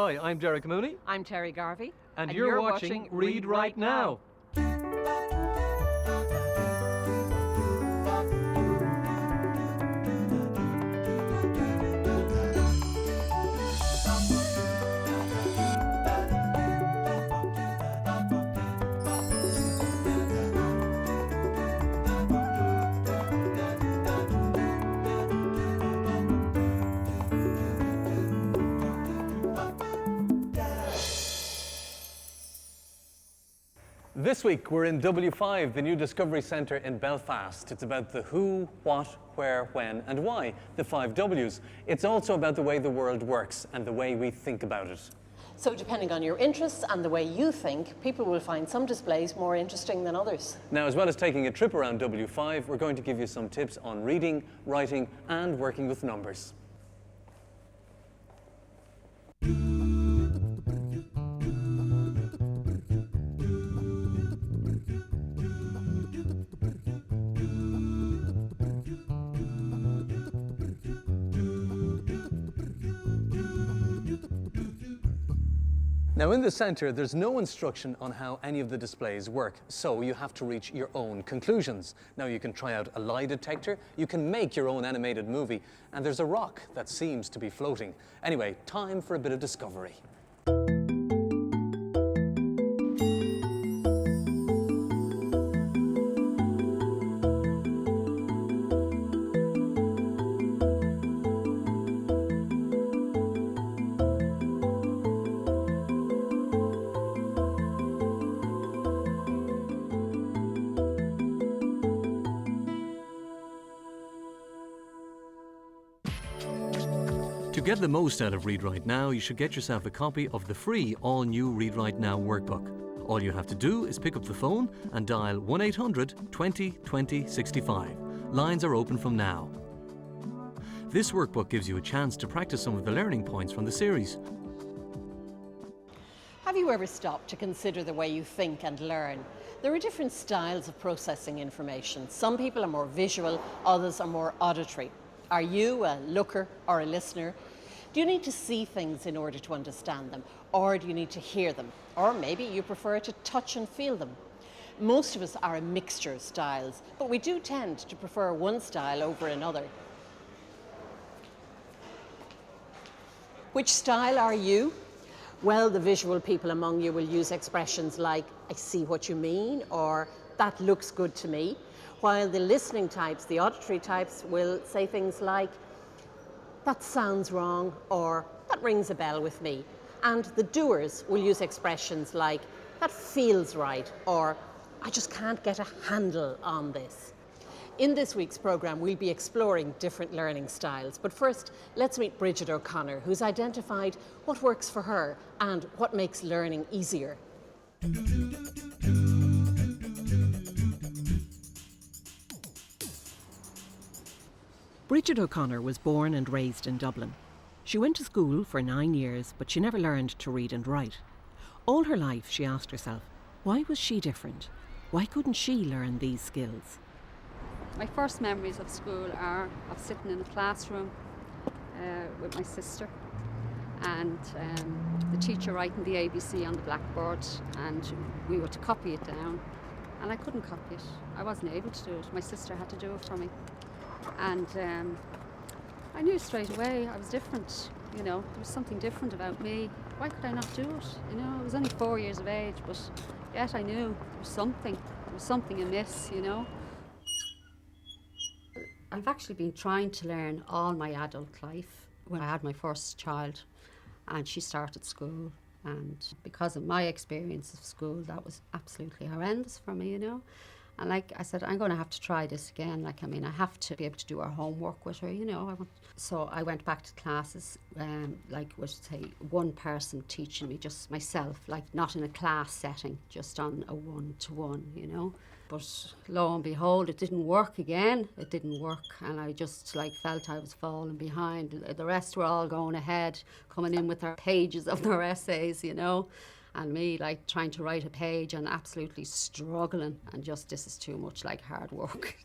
Hi, I'm Derek Mooney. I'm Terry Garvey. And you're watching Read Right Now. This week we're in W5, the new Discovery Centre in Belfast. It's about the who, what, where, when and why, the 5 W's. It's also about the way the world works and the way we think about it. So depending on your interests and the way you think, people will find some displays more interesting than others. Now, as well as taking a trip around W5, we're going to give you some tips on reading, writing and working with numbers. Now in the centre, there's no instruction on how any of the displays work, so you have to reach your own conclusions. Now you can try out a lie detector, you can make your own animated movie, and there's a rock that seems to be floating. Anyway, time for a bit of discovery. To get the most out of Read Right Now, you should get yourself a copy of the free all-new Read Right Now workbook. All you have to do is pick up the phone and dial 1-800-20-20-65. Lines are open from now. This workbook gives you a chance to practice some of the learning points from the series. Have you ever stopped to consider the way you think and learn? There are different styles of processing information. Some people are more visual, others are more auditory. Are you a looker or a listener? Do you need to see things in order to understand them? Or do you need to hear them? Or maybe you prefer to touch and feel them? Most of us are a mixture of styles, but we do tend to prefer one style over another. Which style are you? Well, the visual people among you will use expressions like, I see what you mean, or that looks good to me. While the listening types, the auditory types, will say things like, that sounds wrong, or that rings a bell with me. And the doers will use expressions like, that feels right, or I just can't get a handle on this. In this week's programme, we'll be exploring different learning styles. But first, let's meet Bridget OConnor, who's identified what works for her and what makes learning easier. Bridget OConnor was born and raised in Dublin. She went to school for 9 years, but she never learned to read and write. All her life she asked herself, why was she different? Why couldn't she learn these skills? My first memories of school are of sitting in a classroom with my sister and the teacher writing the ABC on the blackboard, and we were to copy it down, and I couldn't copy it. I wasn't able to do it. My sister had to do it for me. And I knew straight away I was different, you know, there was something different about me. Why could I not do it? You know, I was only 4 years of age, but yet I knew there was something amiss, you know. I've actually been trying to learn all my adult life. When I had my first child and she started school, and because of my experience of school, that was absolutely horrendous for me, you know. And like I said, I'm going to have to try this again. Like, I mean, I have to be able to do her homework with her, you know. So I went back to classes, like, would say, one person teaching me, just myself, like not in a class setting, just on a one-to-one, you know. But lo and behold, it didn't work again. It didn't work, and I just like felt I was falling behind. The rest were all going ahead, coming in with their pages of their essays, you know. And me like trying to write a page and absolutely struggling, and just this is too much like hard work.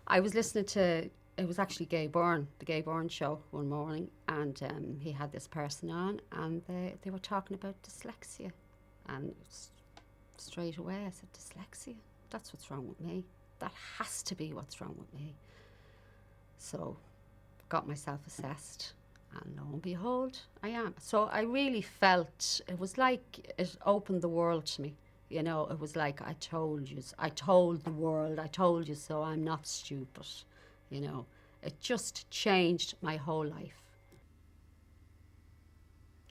I was listening to it was actually Gay Byrne, the Gay Byrne show one morning, and he had this person on, and they were talking about dyslexia, and straight away I said, dyslexia? That's what's wrong with me. That has to be what's wrong with me. So got myself assessed, and lo and behold, I am. So I really felt, it was like it opened the world to me. You know, it was like, I told you, I told the world, I told you so, I'm not stupid. You know, it just changed my whole life.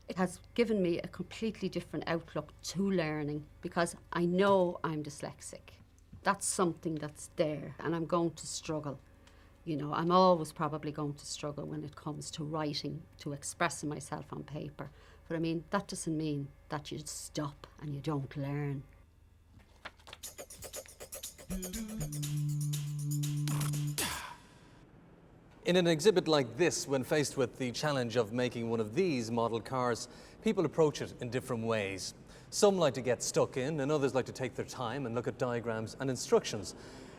It has given me a completely different outlook to learning, because I know I'm dyslexic. That's something that's there, and I'm going to struggle. You know, I'm always probably going to struggle when it comes to writing, to expressing myself on paper. But I mean, that doesn't mean that you stop and you don't learn. In an exhibit like this, when faced with the challenge of making one of these model cars, people approach it in different ways. Some like to get stuck in, and others like to take their time and look at diagrams and instructions.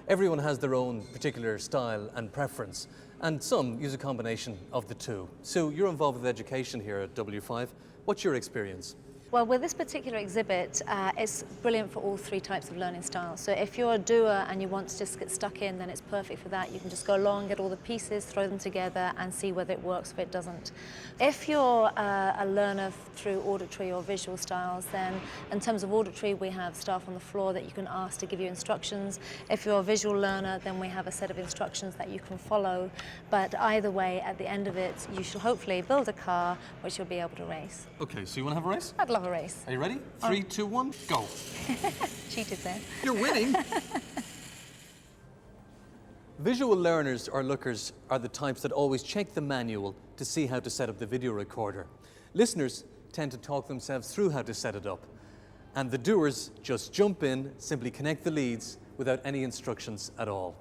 Everyone has their own particular style and preference, and some use a combination of the two. Sue, you're involved with education here at W5. What's your experience? Well, with this particular exhibit, it's brilliant for all three types of learning styles. So if you're a doer and you want to just get stuck in, then it's perfect for that. You can just go along, get all the pieces, throw them together and see whether it works or if it doesn't. If you're a learner through auditory or visual styles, then in terms of auditory, we have staff on the floor that you can ask to give you instructions. If you're a visual learner, then we have a set of instructions that you can follow. But either way, at the end of it, you should hopefully build a car which you'll be able to race. Okay, so you want to have a race? I'd love a race. Are you ready? 3, 2, 1, go. Cheated there. You're winning. Visual learners or lookers are the types that always check the manual to see how to set up the video recorder. Listeners tend to talk themselves through how to set it up. And the doers just jump in, simply connect the leads without any instructions at all.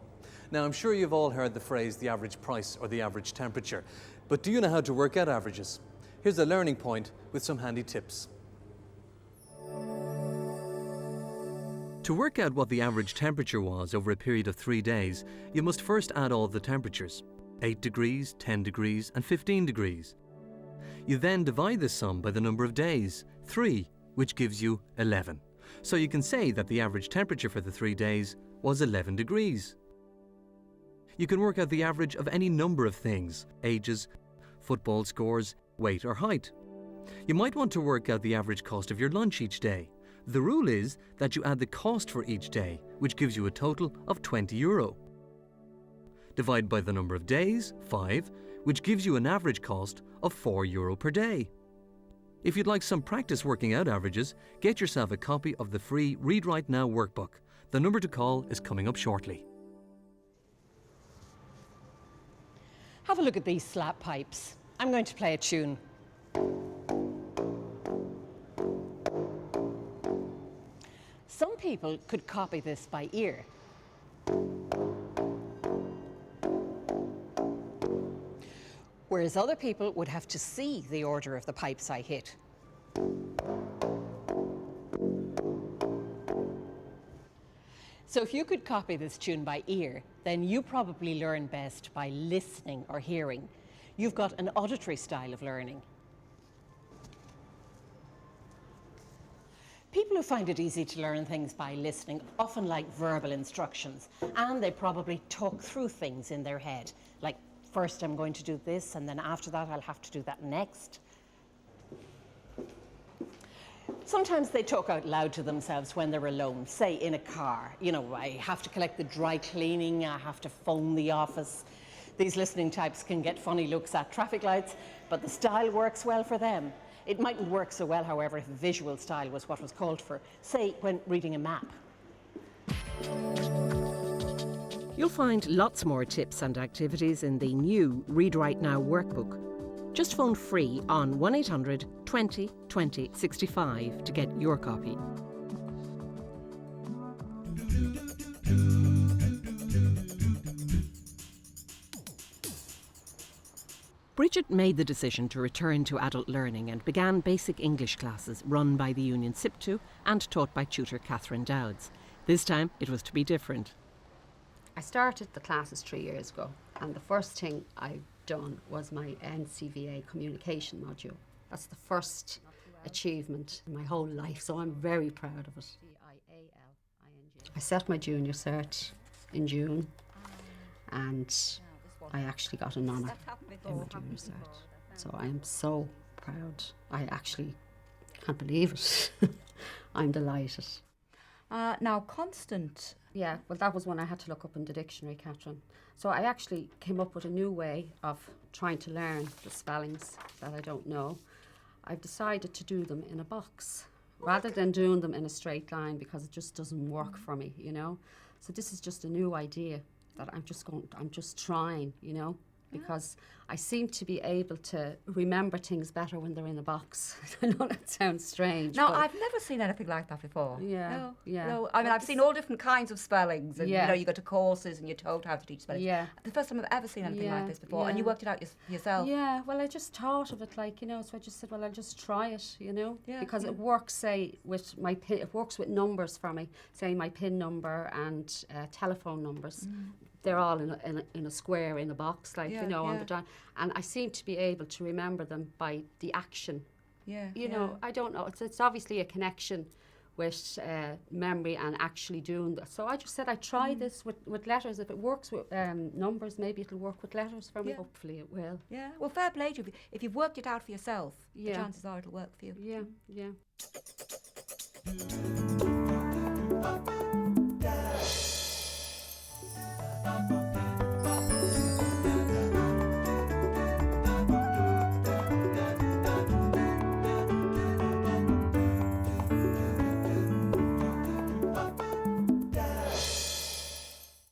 Now, I'm sure you've all heard the phrase the average price or the average temperature. But do you know how to work out averages? Here's a learning point with some handy tips. To work out what the average temperature was over a period of 3 days, you must first add all the temperatures, 8 degrees, 10 degrees and 15 degrees. You then divide this sum by the number of days, 3, which gives you 11. So you can say that the average temperature for the 3 days was 11 degrees. You can work out the average of any number of things, ages, football scores, weight or height. You might want to work out the average cost of your lunch each day. The rule is that you add the cost for each day, which gives you a total of €20. Divide by the number of days, 5, which gives you an average cost of €4 per day. If you'd like some practice working out averages, get yourself a copy of the free Read Right Now workbook. The number to call is coming up shortly. Have a look at these slap pipes. I'm going to play a tune. Some people could copy this by ear. Whereas other people would have to see the order of the pipes I hit. So if you could copy this tune by ear, then you probably learn best by listening or hearing. You've got an auditory style of learning. People who find it easy to learn things by listening often like verbal instructions, and they probably talk through things in their head, like first I'm going to do this, and then after that I'll have to do that next. Sometimes they talk out loud to themselves when they're alone, say in a car. You know, I have to collect the dry cleaning, I have to phone the office. These listening types can get funny looks at traffic lights, but the style works well for them. It mightn't work so well, however, if visual style was what was called for, say when reading a map. You'll find lots more tips and activities in the new Read Right Now workbook. Just phone free on 1800 20 20 65 to get your copy. Bridget made the decision to return to adult learning and began basic English classes run by the Union SIPTU and taught by tutor Catherine Dowds. This time it was to be different. I started the classes 3 years ago, And the first thing I've done was my NCVA communication module. That's the first achievement in my whole life, so I'm very proud of it. I set my junior cert in June, and I actually got an honour in my junior cert. So I am so proud. I actually can't believe it. I'm delighted. Now, constant. Yeah, well, that was one I had to look up in the dictionary, Catherine. So I actually came up with a new way of trying to learn the spellings that I don't know. I've decided to do them in a box rather than doing them in a straight line, because it just doesn't work for me, you know. So this is just a new idea that I'm just trying, you know, because I seem to be able to remember things better when they're in a box. I know that sounds strange. No, but I've never seen anything like that before. Yeah, No, yeah. no. I mean, I've seen all different kinds of spellings, and Yeah. you know, you go to courses and you're told how to teach spellings. Yeah. The first time I've ever seen anything Yeah, like this before, and yeah. you worked it out yourself. Yeah, well, I just thought of it like, you know, so I just said, well, I'll just try it, you know, Yeah, because yeah. it works, say, with my PIN, it works with numbers for me, say my PIN number and telephone numbers. They're all in a square, in a box, like, Yeah, you know, on yeah. the dial. And I seem to be able to remember them by the action. Yeah. You know, I don't know, it's obviously a connection with memory and actually doing that. So I just said I'd try this with letters. If it works with numbers, maybe it'll work with letters for me. Yeah. Hopefully it will. Yeah. Well, fair play to you. If you've worked it out for yourself, Yeah. the chances are it'll work for you. Yeah, yeah.